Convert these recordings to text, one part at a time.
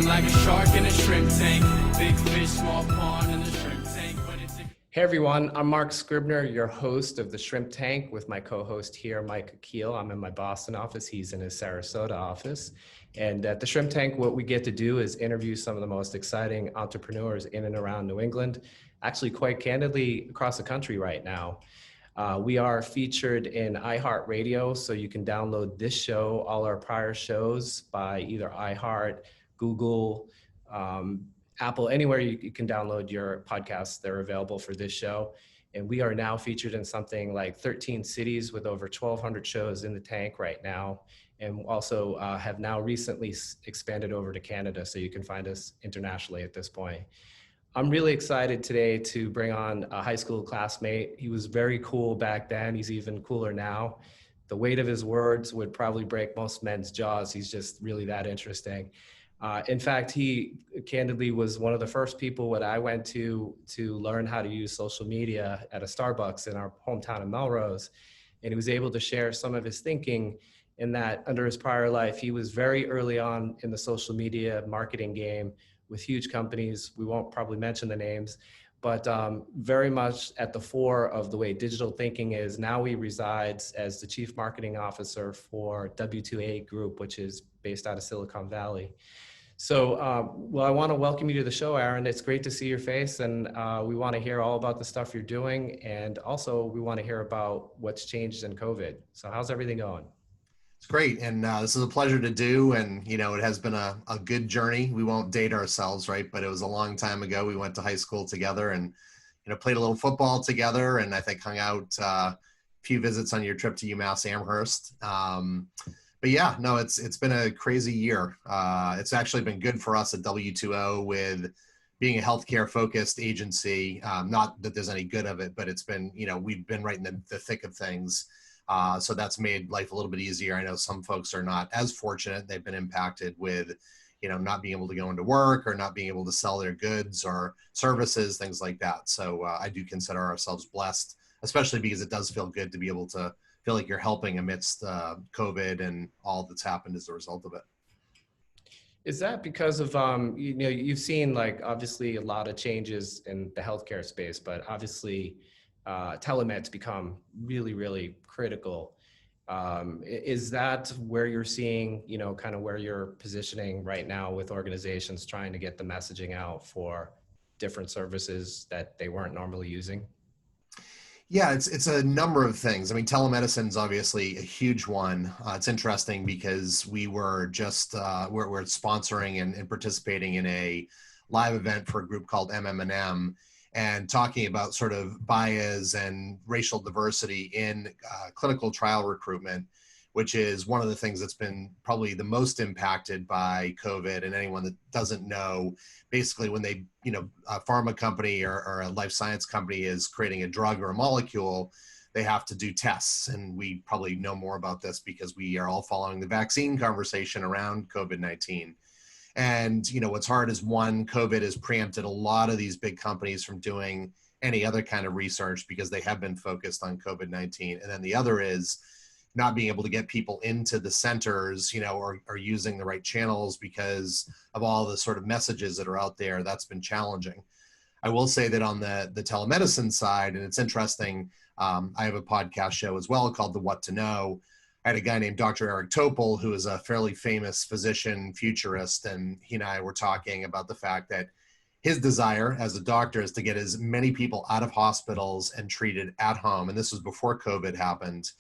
feeling like a shark in a shrimp tank. Big fish, small pond in the shrimp tank. Hey everyone, I'm Mark Scribner, your host of The Shrimp Tank, with my co-host here, Mike Akil. I'm in my Boston office, he's in his Sarasota office. And at The Shrimp Tank, what we get to do is interview some of the most exciting entrepreneurs in and around New England, actually quite candidly across the country right now. We are featured in iHeartRadio, so you can download this show, all our prior shows by either iHeart, Google, Apple, anywhere you can download your podcasts, they're available for this show. And we are now featured in something like 13 cities with over 1,200 shows in the tank right now. And also have now recently expanded over to Canada, so you can find us internationally at this point. I'm really excited today to bring on a high school classmate. He was very cool back then. He's even cooler now. The weight of his words would probably break most men's jaws. He's just really that interesting. In fact, he candidly was one of the first people that I went to learn how to use social media at a Starbucks in our hometown of Melrose. And he was able to share some of his thinking in that under his prior life, he was very early on in the social media marketing game with huge companies. We won't probably mention the names, but very much at the fore of the way digital thinking is. Now he resides as the chief marketing officer for W2O Group, which is based out of Silicon Valley. So, well, I want to welcome you to the show, Aaron. It's great to see your face, and we want to hear all about the stuff you're doing, and also we want to hear about what's changed in COVID. So how's everything going? It's great, and this is a pleasure to do, and it has been a good journey. We won't date ourselves, right? But it was a long time ago. We went to high school together and played a little football together, and I think hung out a few visits on your trip to UMass Amherst. But yeah, no, it's been a crazy year. It's actually been good for us at W2O with being a healthcare focused agency. Not that there's any good of it, but it's been, we've been right in the thick of things. So that's made life a little bit easier. I know some folks are not as fortunate. They've been impacted with, not being able to go into work or not being able to sell their goods or services, things like that. So I do consider ourselves blessed, especially because it does feel good to be able to feel like you're helping amidst COVID and all that's happened as a result of it. Is that because of, you've seen like obviously a lot of changes in the healthcare space, but obviously telemed's become really, really critical. Is that where you're seeing, kind of where you're positioning right now with organizations trying to get the messaging out for different services that they weren't normally using? Yeah, it's a number of things. I mean, telemedicine is obviously a huge one. It's interesting because we were just, we're sponsoring and participating in a live event for a group called MMM and talking about sort of bias and racial diversity in clinical trial recruitment, which is one of the things that's been probably the most impacted by COVID. And anyone that doesn't know, basically when they, a pharma company or a life science company is creating a drug or a molecule, they have to do tests. And we probably know more about this because we are all following the vaccine conversation around COVID-19. And, what's hard is one, COVID has preempted a lot of these big companies from doing any other kind of research because they have been focused on COVID-19. And then the other is not being able to get people into the centers, or using the right channels because of all the sort of messages that are out there. That's been challenging. I will say that on the telemedicine side, and it's interesting, I have a podcast show as well called The W2O. I had a guy named Dr. Eric Topol, who is a fairly famous physician futurist, and he and I were talking about the fact that his desire as a doctor is to get as many people out of hospitals and treated at home. And this was before COVID happened.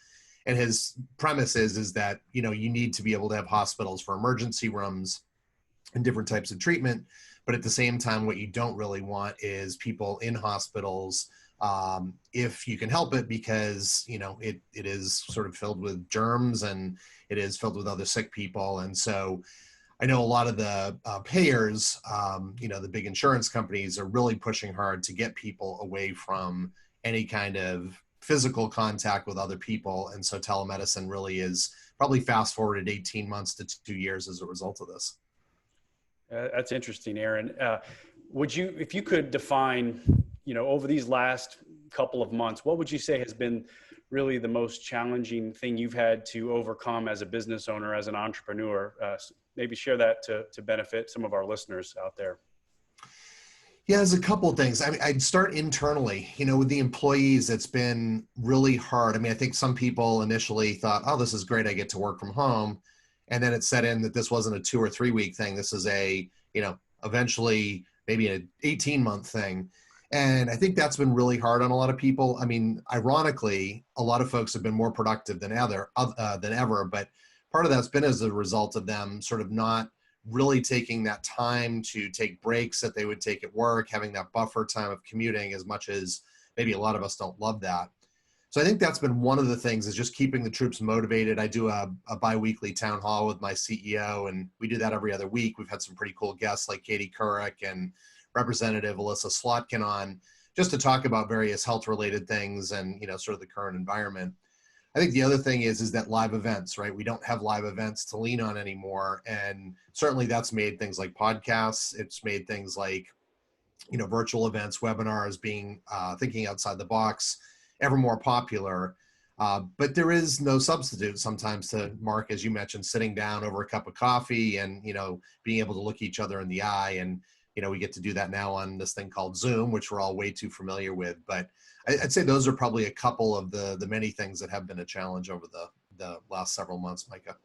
And his premise is that, you need to be able to have hospitals for emergency rooms and different types of treatment. But at the same time, what you don't really want is people in hospitals if you can help it, because, it is sort of filled with germs and it is filled with other sick people. And so I know a lot of the payers, the big insurance companies are really pushing hard to get people away from any kind of physical contact with other people. And so telemedicine really is probably fast forwarded 18 months to 2 years as a result of this. That's interesting, Aaron. If you could define, over these last couple of months, what would you say has been really the most challenging thing you've had to overcome as a business owner, as an entrepreneur? Maybe share that to benefit some of our listeners out there. Yeah, there's a couple of things. I mean, I'd start internally, with the employees, it's been really hard. I mean, I think some people initially thought, oh, this is great. I get to work from home. And then it set in that this wasn't a 2 or 3 week thing. This is eventually maybe an 18-month thing. And I think that's been really hard on a lot of people. I mean, ironically, a lot of folks have been more productive than ever, but part of that's been as a result of them sort of not really taking that time to take breaks that they would take at work, having that buffer time of commuting, as much as maybe a lot of us don't love that. So I think that's been one of the things, is just keeping the troops motivated. I do a bi-weekly town hall with my CEO, and we do that every other week. We've had some pretty cool guests like Katie Couric and Representative Alyssa Slotkin on, just to talk about various health-related things and, sort of the current environment. I think the other thing is that live events, right? We don't have live events to lean on anymore. And certainly that's made things like podcasts. It's made things like, virtual events, webinars, being thinking outside the box, ever more popular. But there is no substitute sometimes to, Mark, as you mentioned, sitting down over a cup of coffee and, being able to look each other in the eye. And, we get to do that now on this thing called Zoom, which we're all way too familiar with. But I'd say those are probably a couple of the many things that have been a challenge over the last several months, Micah.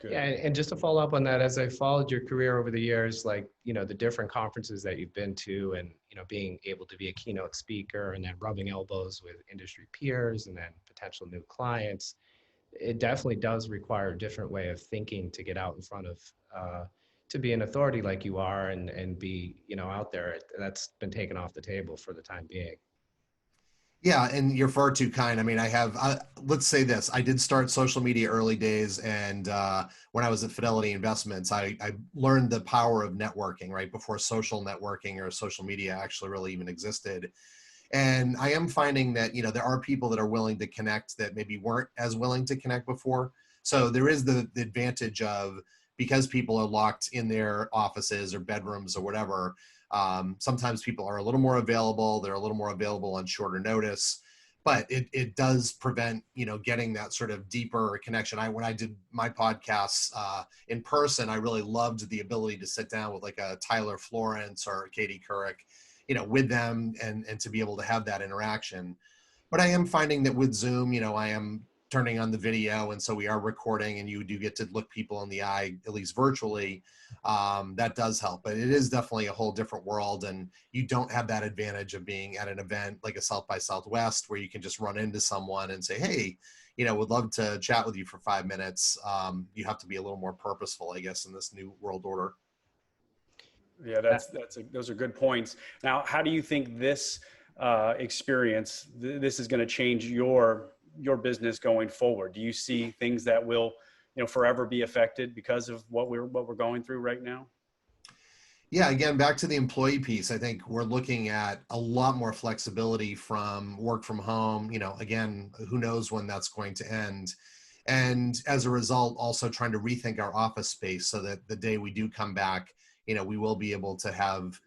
Yeah, and just to follow up on that, as I followed your career over the years, like, the different conferences that you've been to, and, being able to be a keynote speaker and then rubbing elbows with industry peers and then potential new clients, it definitely does require a different way of thinking to get out in front of, to be an authority like you are and be, out there. That's been taken off the table for the time being. Yeah, and you're far too kind. I mean, let's say this. I did start social media early days, and when I was at Fidelity Investments, I learned the power of networking, right, before social networking or social media actually really even existed. And I am finding that, there are people that are willing to connect that maybe weren't as willing to connect before. So there is the advantage of, because people are locked in their offices or bedrooms or whatever, sometimes people are a little more available. They're a little more available on shorter notice, but it does prevent, getting that sort of deeper connection. When I did my podcasts in person, I really loved the ability to sit down with like a Tyler Florence or Katie Couric, with them and to be able to have that interaction. But I am finding that with Zoom, I am turning on the video, and so we are recording, and you do get to look people in the eye, at least virtually. That does help, but it is definitely a whole different world, and you don't have that advantage of being at an event like a South by Southwest where you can just run into someone and say, hey, would love to chat with you for 5 minutes. You have to be a little more purposeful, I guess, in this new world order. Yeah, those are good points. Now, how do you think this experience, this is going to change your business going forward? Do you see things that will, forever be affected because of what we're going through right now? Yeah, again, back to the employee piece, I think we're looking at a lot more flexibility from work from home. Again, who knows when that's going to end. And as a result, also trying to rethink our office space so that the day we do come back, we will be able to have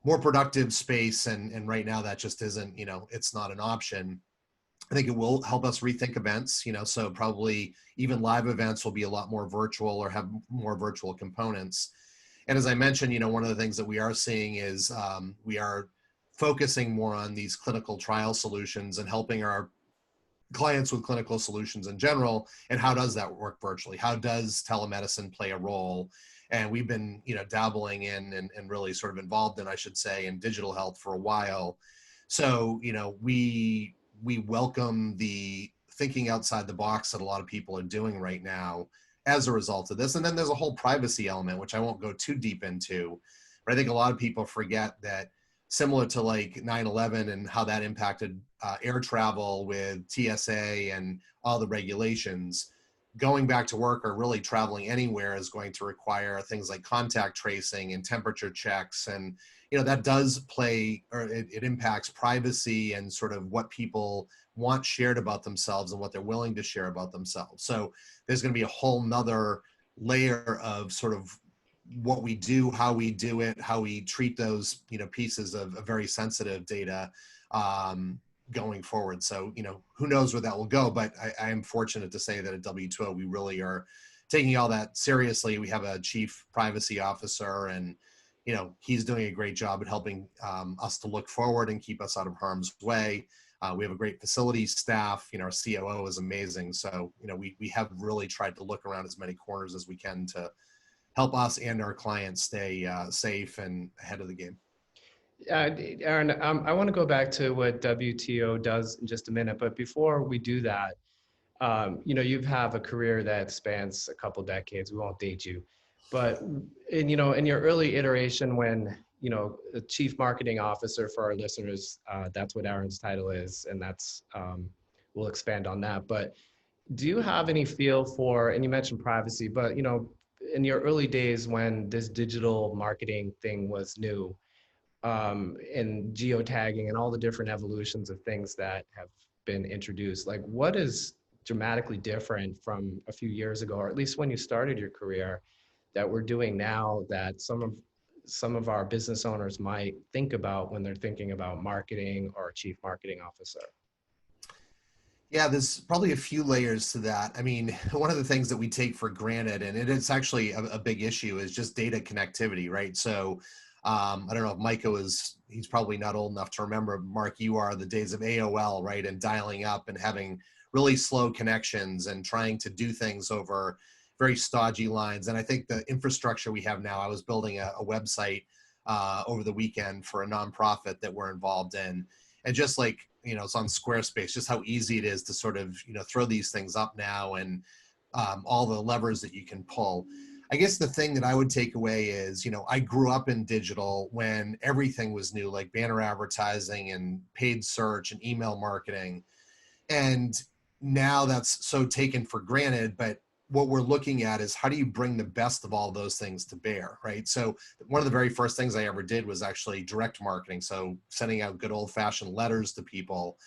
more productive space. And right now that just isn't, it's not an option. I think it will help us rethink events, so probably even live events will be a lot more virtual or have more virtual components. And as I mentioned, one of the things that we are seeing is we are focusing more on these clinical trial solutions and helping our clients with clinical solutions in general. And how does that work virtually? How does telemedicine play a role? And we've been, dabbling in and really sort of involved in, I should say, in digital health for a while. So, we welcome the thinking outside the box that a lot of people are doing right now as a result of this. And then there's a whole privacy element, which I won't go too deep into, but I think a lot of people forget that, similar to like 9/11 and how that impacted air travel with TSA and all the regulations, going back to work or really traveling anywhere is going to require things like contact tracing and temperature checks. And, that does play, or it impacts privacy and sort of what people want shared about themselves and what they're willing to share about themselves. So there's going to be a whole nother layer of sort of what we do, how we do it, how we treat those, pieces of very sensitive data. going forward. So, who knows where that will go, but I am fortunate to say that at W2O, we really are taking all that seriously. We have a chief privacy officer, and, he's doing a great job at helping us to look forward and keep us out of harm's way. We have a great facilities staff. Our COO is amazing. So, we have really tried to look around as many corners as we can to help us and our clients stay safe and ahead of the game. Aaron, I want to go back to what WTO does in just a minute, but before we do that, you have a career that spans a couple decades. We won't date you, but in your early iteration, when the chief marketing officer for our listeners, that's what Aaron's title is, and that's we'll expand on that. But do you have any feel for? And you mentioned privacy, but in your early days when this digital marketing thing was new, and geotagging and all the different evolutions of things that have been introduced, like what is dramatically different from a few years ago, or at least when you started your career, that we're doing now that some of our business owners might think about when they're thinking about marketing or chief marketing officer? Yeah, there's probably a few layers to that. I mean, one of the things that we take for granted, and it's actually a big issue, is just data connectivity, right? So I don't know if Micah he's probably not old enough to remember, Mark, you are, the days of AOL, right? And dialing up and having really slow connections and trying to do things over very stodgy lines. And I think the infrastructure we have now, I was building a website over the weekend for a nonprofit that we're involved in. And just like, it's on Squarespace, just how easy it is to sort of, throw these things up now, and all the levers that you can pull. I guess the thing that I would take away is, I grew up in digital when everything was new, like banner advertising and paid search and email marketing. And now that's so taken for granted, but what we're looking at is how do you bring the best of all those things to bear, right? So one of the very first things I ever did was actually direct marketing. So sending out good old fashioned letters to people.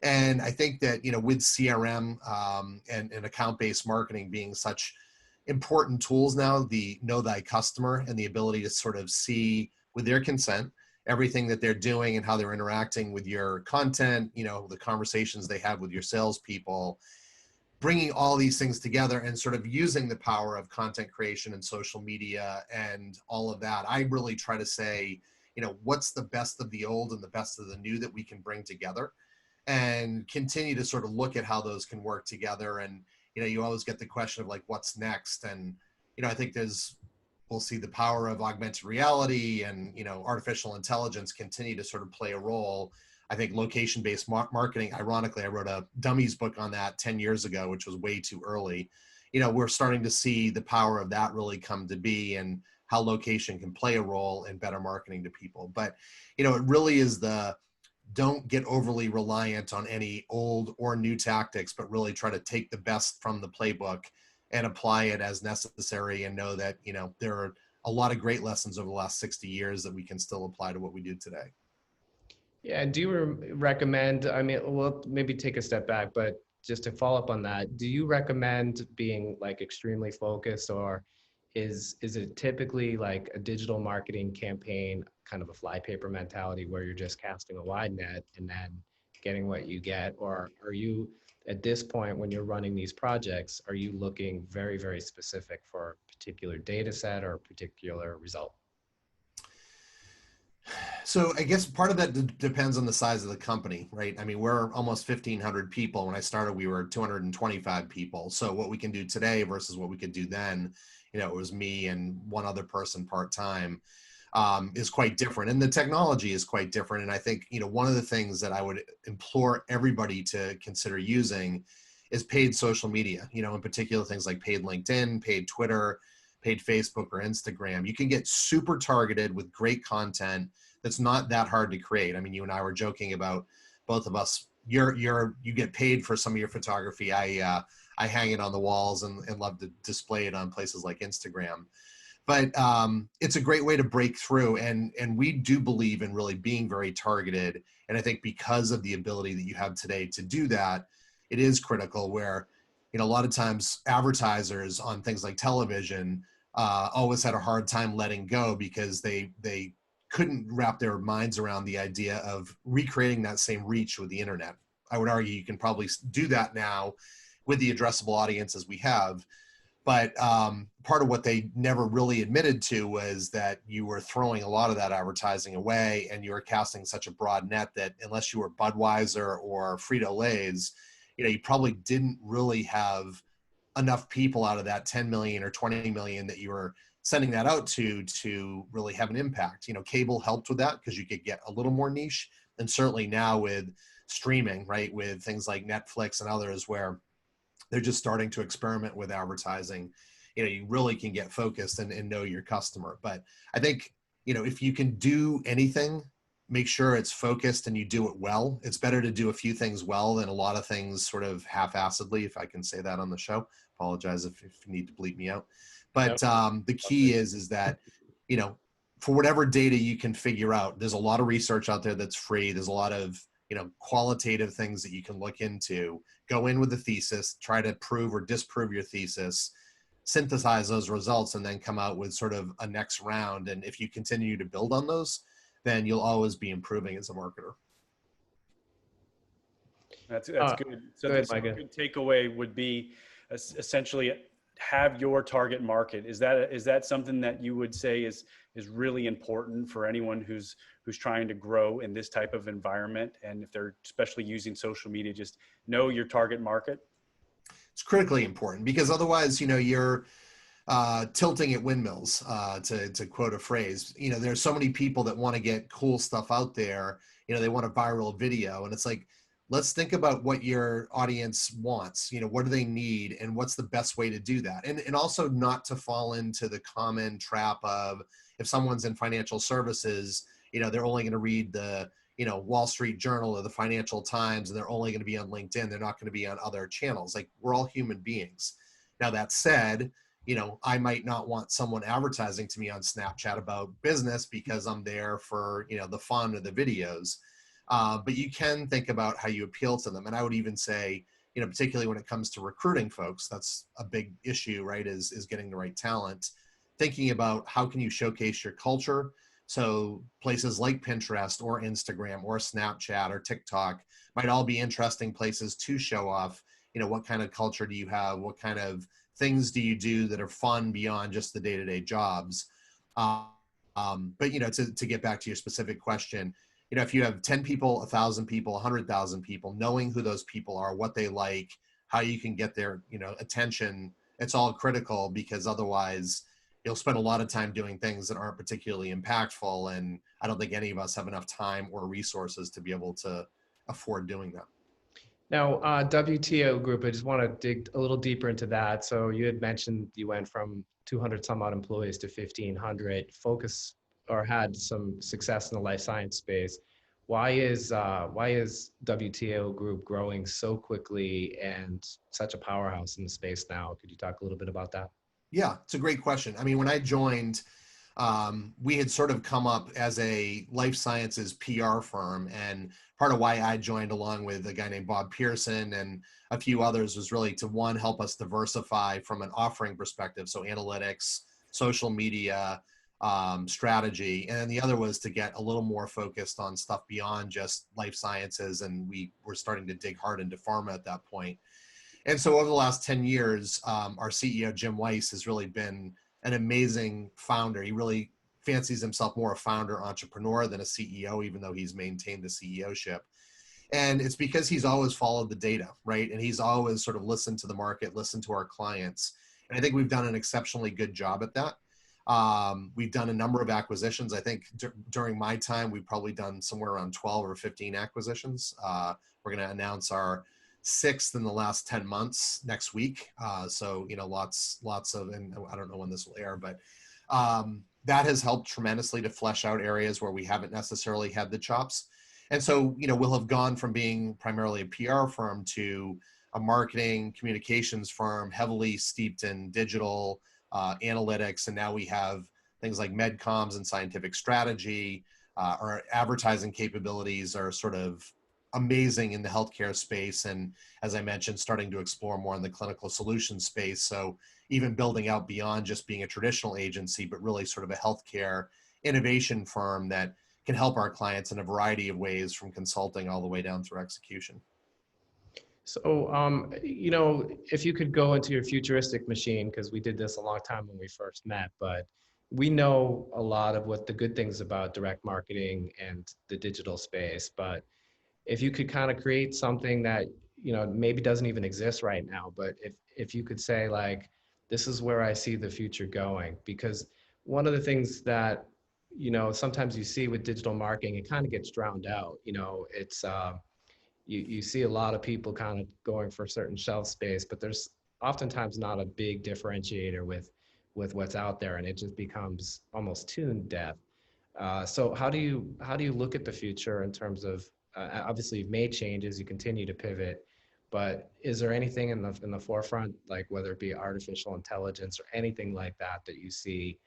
And I think that, with CRM and account-based marketing being such important tools now, the know thy customer and the ability to sort of see with their consent everything that they're doing and how they're interacting with your content, the conversations they have with your salespeople, bringing all these things together and sort of using the power of content creation and social media and all of that. I really try to say, what's the best of the old and the best of the new that we can bring together, and continue to sort of look at how those can work together. And, you always get the question of like, what's next? And, I think we'll see the power of augmented reality and, artificial intelligence continue to sort of play a role. I think location-based marketing, ironically, I wrote a dummies book on that 10 years ago, which was way too early. We're starting to see the power of that really come to be, and how location can play a role in better marketing to people. But, it really is don't get overly reliant on any old or new tactics, but really try to take the best from the playbook and apply it as necessary, and know that, there are a lot of great lessons over the last 60 years that we can still apply to what we do today. Yeah, and do you recommend, I mean, we'll maybe take a step back, but just to follow up on that, do you recommend being like extremely focused, or is it typically like a digital marketing campaign, kind of a flypaper mentality where you're just casting a wide net and then getting what you get? Or are you, at this point, when you're running these projects, are you looking very, very specific for a particular data set or a particular result? So I guess part of that depends on the size of the company, right? I mean, we're almost 1,500 people. When I started, we were 225 people. So what we can do today versus what we could do then, it was me and one other person part-time, is quite different. And the technology is quite different. And I think, one of the things that I would implore everybody to consider using is paid social media, in particular things like paid LinkedIn, paid Twitter, paid Facebook or Instagram. You can get super targeted with great content that's not that hard to create. I mean, you and I were joking about, both of us, you get paid for some of your photography. I hang it on the walls and love to display it on places like Instagram. But it's a great way to break through. And we do believe in really being very targeted. And I think because of the ability that you have today to do that, it is critical where, a lot of times advertisers on things like television always had a hard time letting go because they couldn't wrap their minds around the idea of recreating that same reach with the internet. I would argue you can probably do that now with the addressable audiences we have. But part of what they never really admitted to was that you were throwing a lot of that advertising away, and you were casting such a broad net that unless you were Budweiser or Frito-Lay's, you probably didn't really have enough people out of that 10 million or 20 million that you were sending that out to really have an impact. Cable helped with that because you could get a little more niche. And certainly now with streaming, right, with things like Netflix and others where they're just starting to experiment with advertising, you really can get focused and know your customer. But I think, if you can do anything, make sure it's focused and you do it well. It's better to do a few things well than a lot of things sort of half-assedly, if I can say that on the show. Apologize if you need to bleep me out. But the key is that, for whatever data you can figure out, there's a lot of research out there that's free. There's a lot of, qualitative things that you can look into. Go in with a thesis, try to prove or disprove your thesis, synthesize those results, and then come out with sort of a next round. And if you continue to build on those, then you'll always be improving as a marketer. That's good. So a good takeaway would be essentially have your target market. Is that something that you would say is really important for anyone who's trying to grow in this type of environment? And if they're especially using social media, just know your target market. It's critically important because otherwise, you're tilting at windmills, to quote a phrase. There's so many people that want to get cool stuff out there. They want a viral video, and it's like, let's think about what your audience wants. What do they need, and what's the best way to do that? And also not to fall into the common trap of, if someone's in financial services, they're only going to read the Wall Street Journal or the Financial Times, and they're only going to be on LinkedIn. They're not going to be on other channels. Like, we're all human beings. Now, that said, I might not want someone advertising to me on Snapchat about business because I'm there for, the fun of the videos. But you can think about how you appeal to them. And I would even say, particularly when it comes to recruiting folks, that's a big issue, right? Is getting the right talent. Thinking about how can you showcase your culture. So places like Pinterest or Instagram or Snapchat or TikTok might all be interesting places to show off, what kind of culture do you have? What kind of things do you do that are fun beyond just the day-to-day jobs? But, to get back to your specific question, if you have 10 people, 1,000 people, 100,000 people, knowing who those people are, what they like, how you can get their, attention, it's all critical, because otherwise you'll spend a lot of time doing things that aren't particularly impactful. And I don't think any of us have enough time or resources to be able to afford doing that. Now, W2O Group, I just want to dig a little deeper into that. So you had mentioned you went from 200 some odd employees to 1,500, focus or had some success in the life science space. Why is W2O Group growing so quickly and such a powerhouse in the space now? Could you talk a little bit about that? Yeah, it's a great question. I mean, when I joined, we had sort of come up as a life sciences PR firm, and part of why I joined along with a guy named Bob Pearson and a few others was really to, one, help us diversify from an offering perspective. So analytics, social media, strategy. And then the other was to get a little more focused on stuff beyond just life sciences. And we were starting to dig hard into pharma at that point. And so over the last 10 years, our CEO, Jim Weiss, has really been an amazing founder. He really fancies himself more a founder entrepreneur than a CEO, even though he's maintained the CEO-ship. And it's because he's always followed the data, right? And he's always sort of listened to the market, listened to our clients. And I think we've done an exceptionally good job at that. We've done a number of acquisitions. I think during my time, we've probably done somewhere around 12 or 15 acquisitions. We're going to announce our 6th in the last 10 months next week. So, lots of, and I don't know when this will air, but that has helped tremendously to flesh out areas where we haven't necessarily had the chops. And so, we'll have gone from being primarily a PR firm to a marketing communications firm, heavily steeped in digital analytics. And now we have things like medcoms and scientific strategy. Our advertising capabilities are sort of amazing in the healthcare space. And as I mentioned, starting to explore more in the clinical solutions space. So even building out beyond just being a traditional agency, but really sort of a healthcare innovation firm that can help our clients in a variety of ways, from consulting all the way down through execution. So, if you could go into your futuristic machine, because we did this a long time when we first met, but we know a lot of what the good things about direct marketing and the digital space. But if you could kind of create something that, maybe doesn't even exist right now, but if you could say like, this is where I see the future going, because one of the things that, sometimes you see with digital marketing, it kind of gets drowned out. It's, you see a lot of people kind of going for certain shelf space, but there's oftentimes not a big differentiator with what's out there, and it just becomes almost tune deaf. So how do you look at the future in terms of, obviously you've made changes, you continue to pivot, but is there anything in the forefront, like whether it be artificial intelligence or anything like that that you see,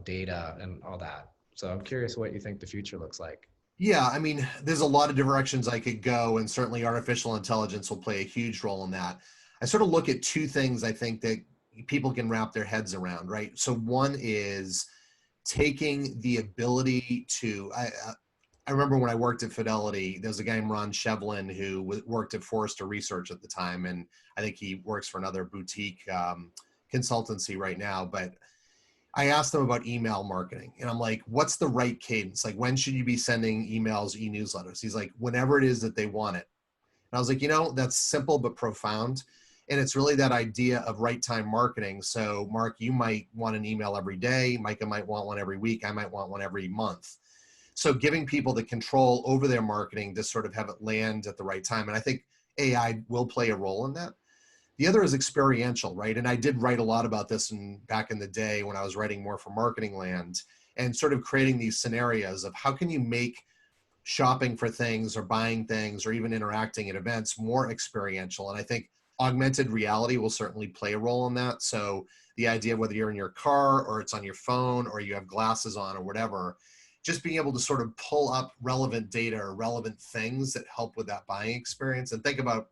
data and all that? So I'm curious what you think the future looks like. Yeah, I mean, there's a lot of directions I could go, and certainly artificial intelligence will play a huge role in that. I sort of look at two things I think that people can wrap their heads around, right? So one is taking the ability to, I remember when I worked at Fidelity, there was a guy named Ron Shevlin who worked at Forrester Research at the time, and I think he works for another boutique consultancy right now, but I asked him about email marketing, and I'm like, what's the right cadence? Like, when should you be sending emails, e-newsletters? He's like, whenever it is that they want it. And I was like, that's simple but profound. And it's really that idea of right time marketing. So Mark, you might want an email every day. Micah might want one every week. I might want one every month. So giving people the control over their marketing to sort of have it land at the right time. And I think AI will play a role in that. The other is experiential, right? And I did write a lot about this back in the day when I was writing more for Marketing Land, and sort of creating these scenarios of how can you make shopping for things or buying things or even interacting at events more experiential. And I think augmented reality will certainly play a role in that. So the idea, whether you're in your car or it's on your phone or you have glasses on or whatever, just being able to sort of pull up relevant data or relevant things that help with that buying experience. And think about,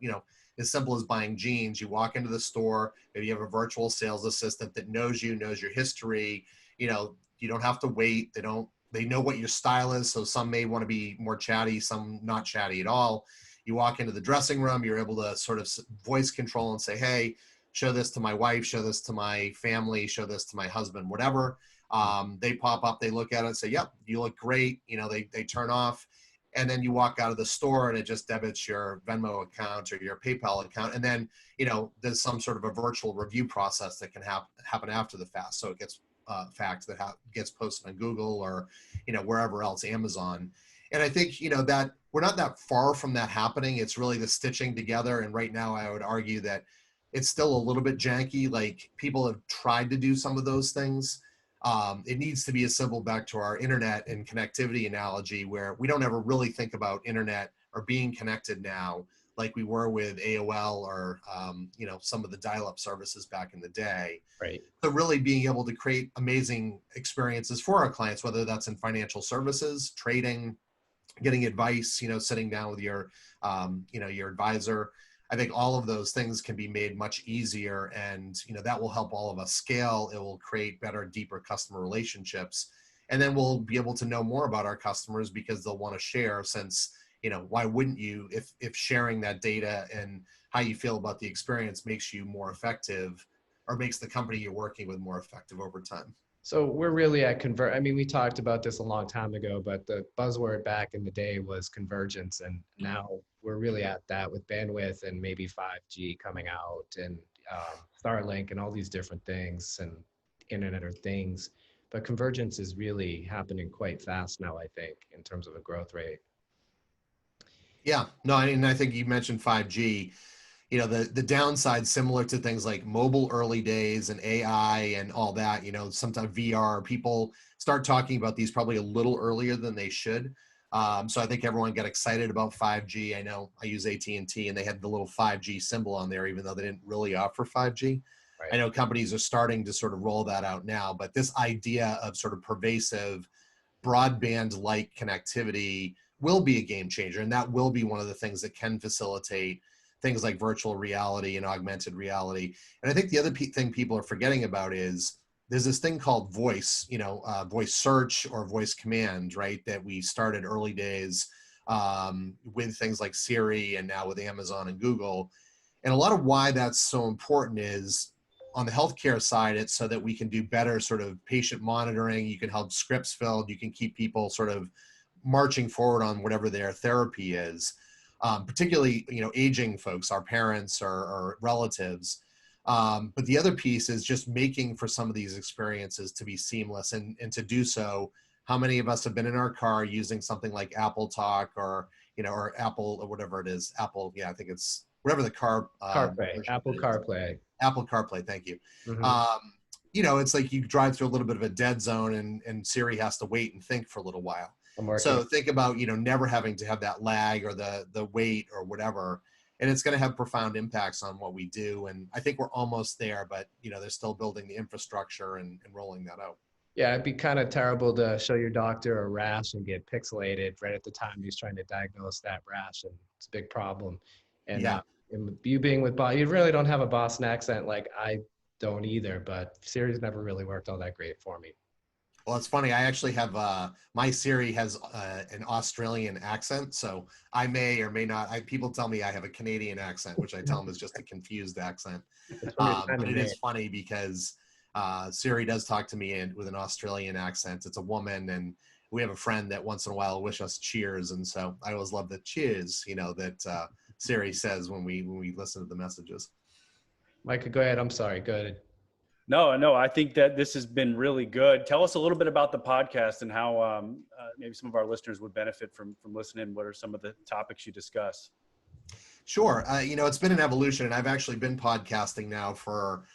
as simple as buying jeans. You walk into the store, maybe you have a virtual sales assistant that knows you, knows your history. You don't have to wait. They know what your style is. So some may want to be more chatty, some not chatty at all. You walk into the dressing room, you're able to sort of voice control and say, hey, show this to my wife, show this to my family, show this to my husband, whatever. They pop up, they look at it and say, yep, you look great. They turn off. And then you walk out of the store and it just debits your Venmo account or your PayPal account. And then, there's some sort of a virtual review process that can happen after the fact. So it gets gets posted on Google or, wherever else, Amazon. And I think, that we're not that far from that happening. It's really the stitching together. And right now I would argue that it's still a little bit janky. Like, people have tried to do some of those things. It needs to be as simple, back to our internet and connectivity analogy, where we don't ever really think about internet or being connected now like we were with AOL or some of the dial-up services back in the day. Right. So really being able to create amazing experiences for our clients, whether that's in financial services, trading, getting advice, sitting down with your advisor. I think all of those things can be made much easier, and that will help all of us scale. It will create better, deeper customer relationships, and then we'll be able to know more about our customers because they'll want to share. Since why wouldn't you, if sharing that data and how you feel about the experience makes you more effective, or makes the company you're working with more effective over time. So we're really at convert. I mean, we talked about this a long time ago, but the buzzword back in the day was convergence, and now we're really at that with bandwidth and maybe 5G coming out, and Starlink and all these different things, and Internet of Things. But convergence is really happening quite fast now, I think, in terms of a growth rate. Yeah, no, and I think you mentioned 5G. The downside, similar to things like mobile early days and AI and all that, sometimes VR, people start talking about these probably a little earlier than they should. So I think everyone got excited about 5G. I know I use AT&T and they had the little 5G symbol on there, even though they didn't really offer 5G. Right. I know companies are starting to sort of roll that out now, but this idea of sort of pervasive broadband-like connectivity will be a game changer. And that will be one of the things that can facilitate things like virtual reality and augmented reality. And I think the other thing people are forgetting about is there's this thing called voice, voice search or voice command, right? That we started early days with things like Siri and now with Amazon and Google. And a lot of why that's so important is on the healthcare side, it's so that we can do better sort of patient monitoring. You can help scripts filled. You can keep people sort of marching forward on whatever their therapy is, particularly, aging folks, our parents or relatives. But the other piece is just making for some of these experiences to be seamless, and to do so. How many of us have been in our car using something like Apple Talk or Apple or whatever it is? Apple, yeah, I think it's whatever the car. CarPlay, Apple is. CarPlay. Apple CarPlay, thank you. Mhm. It's like you drive through a little bit of a dead zone and Siri has to wait and think for a little while. I'm working. So think about, never having to have that lag or the wait or whatever. And it's going to have profound impacts on what we do. And I think we're almost there, but they're still building the infrastructure and rolling that out. Yeah, it'd be kind of terrible to show your doctor a rash and get pixelated right at the time he's trying to diagnose that rash, and it's a big problem. And Yeah. and you being with Boston, you really don't have a Boston accent, like I don't either, but Siri's never really worked all that great for me. Well, it's funny. I actually have my Siri has an Australian accent, so I may or may not. People tell me I have a Canadian accent, which I tell them is just a confused accent. It's from your time But in it is Maine. funny because Siri does talk to me with an Australian accent. It's a woman, and we have a friend that once in a while wish us cheers, and so I always love the cheers, that Siri says when we listen to the messages. Micah, go ahead. I'm sorry. Go ahead. No, I think that this has been really good. Tell us a little bit about the podcast and how maybe some of our listeners would benefit from listening. What are some of the topics you discuss? Sure. It's been an evolution, and I've actually been podcasting now for,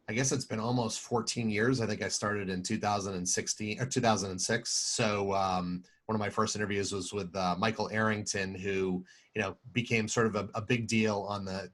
I guess it's been almost 14 years. I think I started in 2016 or 2006. So one of my first interviews was with Michael Arrington, who, became sort of a big deal on the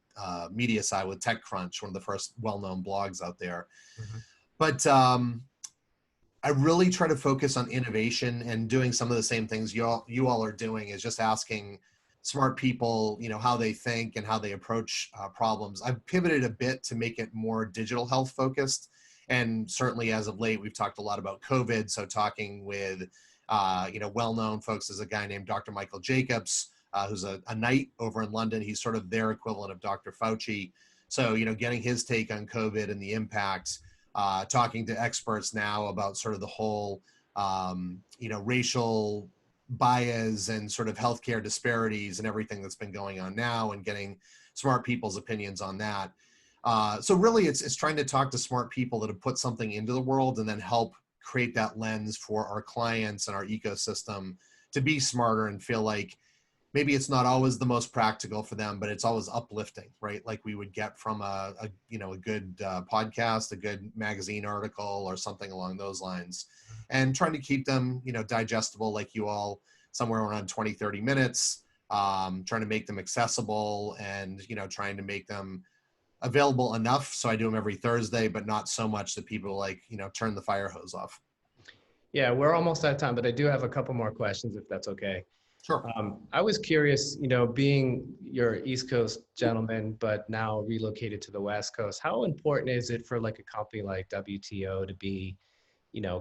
media side with TechCrunch, one of the first well-known blogs out there. Mhm. But I really try to focus on innovation and doing some of the same things you all are doing, is just asking smart people, how they think and how they approach problems. I've pivoted a bit to make it more digital health focused. And certainly as of late, we've talked a lot about COVID. So talking with, well-known folks, is a guy named Dr. Michael Jacobs, who's a knight over in London. He's sort of their equivalent of Dr. Fauci. So, getting his take on COVID and the impacts, talking to experts now about sort of the whole, racial bias and sort of healthcare disparities and everything that's been going on now, and getting smart people's opinions on that. So really it's trying to talk to smart people that have put something into the world and then help create that lens for our clients and our ecosystem to be smarter and feel like maybe it's not always the most practical for them, but it's always uplifting, right? Like we would get from a good podcast, a good magazine article or something along those lines, and trying to keep them, digestible, like you all, somewhere around 20, 30 minutes, trying to make them accessible and, trying to make them available enough. So I do them every Thursday, but not so much that people turn the fire hose off. Yeah, we're almost out of time, but I do have a couple more questions if that's okay. Sure. I was curious, being your East Coast gentleman, but now relocated to the West Coast, how important is it for like a company like W2O to be,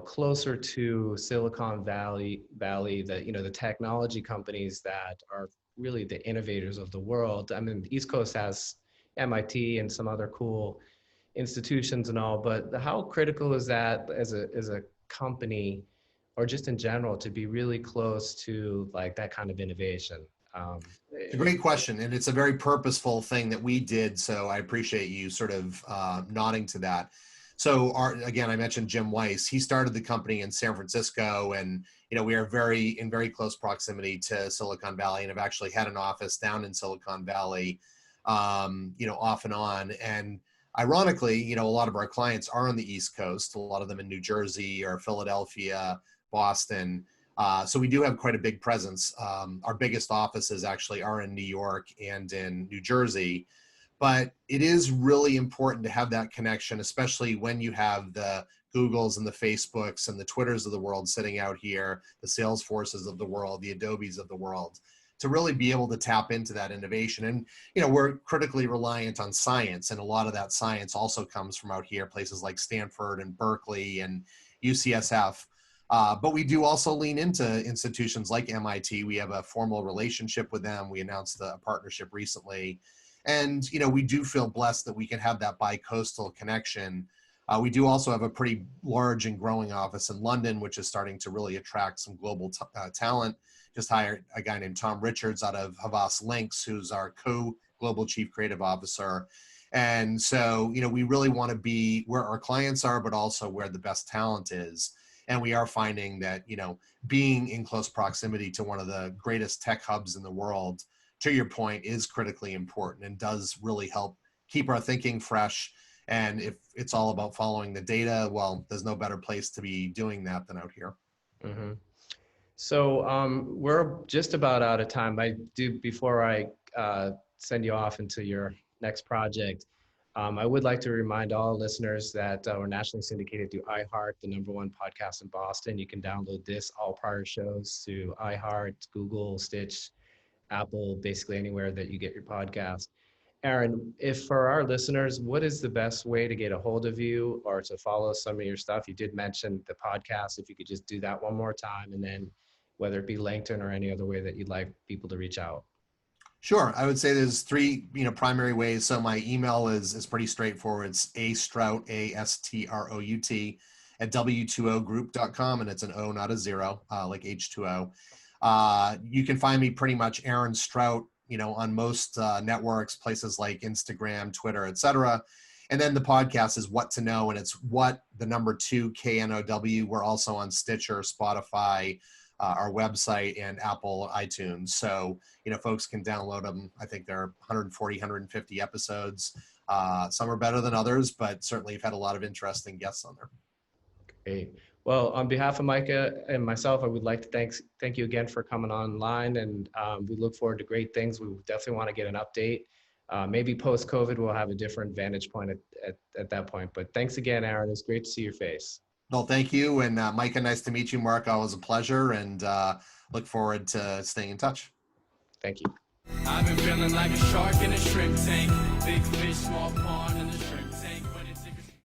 closer to Silicon Valley, the technology companies that are really the innovators of the world? I mean, the East Coast has MIT and some other cool institutions and all, but how critical is that as a company, or just in general, to be really close to like that kind of innovation? It's a great question, and it's a very purposeful thing that we did. So I appreciate you sort of nodding to that. So again, I mentioned Jim Weiss. He started the company in San Francisco, and we are in very close proximity to Silicon Valley, and have actually had an office down in Silicon Valley, off and on. And ironically, a lot of our clients are on the East Coast. A lot of them in New Jersey or Philadelphia, Boston. So we do have quite a big presence. Our biggest offices actually are in New York and in New Jersey, but it is really important to have that connection, especially when you have the Googles and the Facebooks and the Twitters of the world sitting out here, the Salesforces of the world, the Adobes of the world, to really be able to tap into that innovation. And, we're critically reliant on science, and a lot of that science also comes from out here, places like Stanford and Berkeley and UCSF. But we do also lean into institutions like MIT. We have a formal relationship with them. We announced a partnership recently. And, we do feel blessed that we can have that bi-coastal connection. We do also have a pretty large and growing office in London, which is starting to really attract some global talent. Just hired a guy named Tom Richards out of Havas Links, who's our co-global chief creative officer. And so, we really want to be where our clients are, but also where the best talent is. And we are finding that, being in close proximity to one of the greatest tech hubs in the world, to your point, is critically important and does really help keep our thinking fresh. And if it's all about following the data, well, there's no better place to be doing that than out here. Mm-hmm. So we're just about out of time. Before I send you off into your next project, I would like to remind all listeners that we're nationally syndicated through iHeart, the #1 podcast in Boston. You can download all prior shows to iHeart, Google, Stitch, Apple, basically anywhere that you get your podcast. Aaron, if for our listeners, what is the best way to get a hold of you or to follow some of your stuff? You did mention the podcast. If you could just do that one more time, and then whether it be LinkedIn or any other way that you'd like people to reach out. Sure. I would say there's three, primary ways. So my email is pretty straightforward. It's astrout, ASTROUT at W2ogroup.com. And it's an O, not a zero, like H2O. You can find me pretty much Aaron Strout, on most networks, places like Instagram, Twitter, etc. And then the podcast is What to Know, and it's what the #2 KNOW. We're also on Stitcher, Spotify, our website, and Apple iTunes. So, folks can download them. I think there are 140, 150 episodes. Some are better than others, but certainly have had a lot of interesting guests on there. Great. Well, on behalf of Micah and myself, I would like to thank you again for coming online, and we look forward to great things. We definitely want to get an update. Maybe post-COVID, we'll have a different vantage point at that point. But thanks again, Aaron. It's great to see your face. Well, thank you. And Micah, nice to meet you. Mark, always a pleasure, and look forward to staying in touch. Thank you. I've been feeling like a shark in a shrimp tank. Big fish, small pond in the shrimp